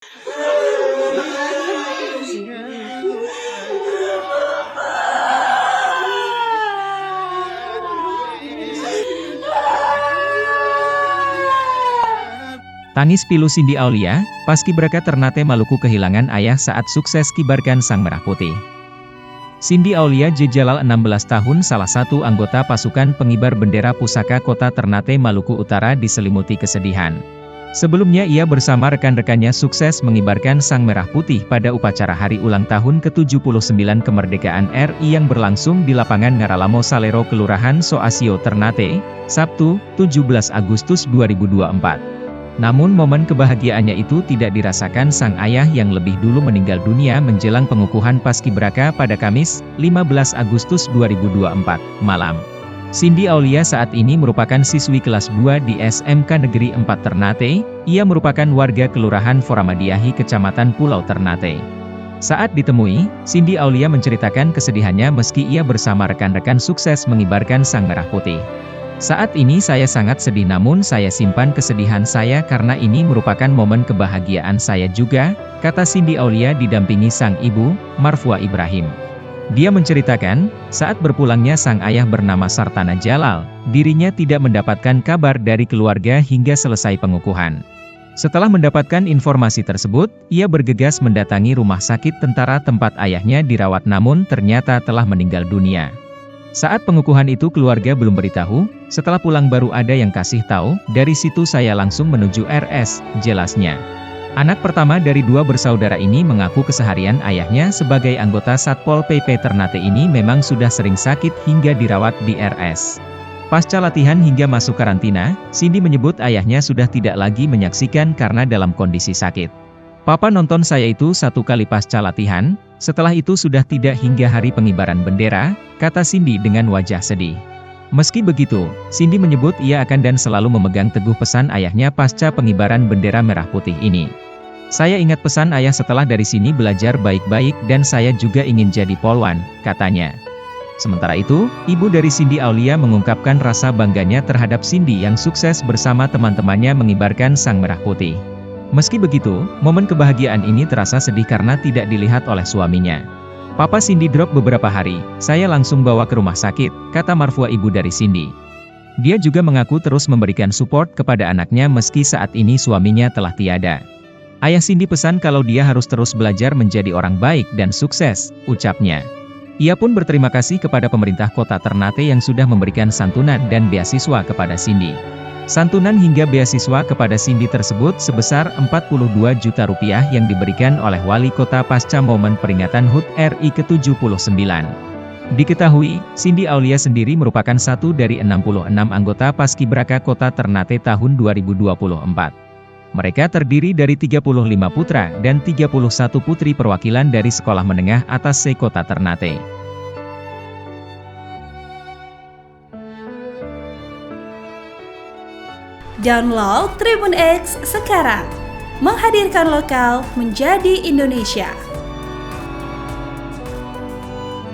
Tangis pilu Cindy Aulia, paskibraka Ternate Maluku kehilangan ayah saat sukses kibarkan Sang Merah Putih. Cindy Aulia Jejalal 16 tahun salah satu anggota pasukan pengibar bendera pusaka kota Ternate Maluku Utara diselimuti kesedihan. Sebelumnya ia bersama rekan-rekannya sukses mengibarkan Sang Merah Putih pada upacara hari ulang tahun ke-79 kemerdekaan RI yang berlangsung di lapangan Ngaralamo Salero Kelurahan Soasio Ternate, Sabtu, 17 Agustus 2024. Namun momen kebahagiaannya itu tidak dirasakan sang ayah yang lebih dulu meninggal dunia menjelang pengukuhan paskibraka pada Kamis, 15 Agustus 2024, malam. Cindy Aulia saat ini merupakan siswi kelas 2 di SMK Negeri 4 Ternate, ia merupakan warga Kelurahan Foramadiahi Kecamatan Pulau Ternate. Saat ditemui, Cindy Aulia menceritakan kesedihannya meski ia bersama rekan-rekan sukses mengibarkan Sang Merah Putih. Saat ini saya sangat sedih namun saya simpan kesedihan saya karena ini merupakan momen kebahagiaan saya juga, kata Cindy Aulia didampingi sang ibu, Marfua Ibrahim. Dia menceritakan, saat berpulangnya sang ayah bernama Sartana Jalal, dirinya tidak mendapatkan kabar dari keluarga hingga selesai pengukuhan. Setelah mendapatkan informasi tersebut, ia bergegas mendatangi rumah sakit tentara tempat ayahnya dirawat namun ternyata telah meninggal dunia. Saat pengukuhan itu keluarga belum beritahu, setelah pulang baru ada yang kasih tahu, dari situ saya langsung menuju RS, jelasnya. Anak pertama dari dua bersaudara ini mengaku keseharian ayahnya sebagai anggota Satpol PP Ternate ini memang sudah sering sakit hingga dirawat di RS. Pasca latihan hingga masuk karantina, Cindy menyebut ayahnya sudah tidak lagi menyaksikan karena dalam kondisi sakit. Papa nonton saya itu satu kali pasca latihan, setelah itu sudah tidak hingga hari pengibaran bendera, kata Cindy dengan wajah sedih. Meski begitu, Cindy menyebut ia akan dan selalu memegang teguh pesan ayahnya pasca pengibaran bendera merah putih ini. Saya ingat pesan ayah setelah dari sini belajar baik-baik dan saya juga ingin jadi polwan, katanya. Sementara itu, ibu dari Cindy Aulia mengungkapkan rasa bangganya terhadap Cindy yang sukses bersama teman-temannya mengibarkan Sang Merah Putih. Meski begitu, momen kebahagiaan ini terasa sedih karena tidak dilihat oleh suaminya. Papa Cindy drop beberapa hari, saya langsung bawa ke rumah sakit, kata Marfua ibu dari Cindy. Dia juga mengaku terus memberikan support kepada anaknya meski saat ini suaminya telah tiada. Ayah Cindy pesan kalau dia harus terus belajar menjadi orang baik dan sukses, ucapnya. Ia pun berterima kasih kepada pemerintah kota Ternate yang sudah memberikan santunan dan beasiswa kepada Cindy. Santunan hingga beasiswa kepada Cindy tersebut sebesar Rp42 juta yang diberikan oleh wali kota pasca momen peringatan HUT RI ke-79. Diketahui, Cindy Aulia sendiri merupakan satu dari 66 anggota paskibraka kota Ternate tahun 2024. Mereka terdiri dari 35 putra dan 31 putri perwakilan dari sekolah menengah atas se-kota Ternate. Download Tribun X sekarang, menghadirkan lokal menjadi Indonesia.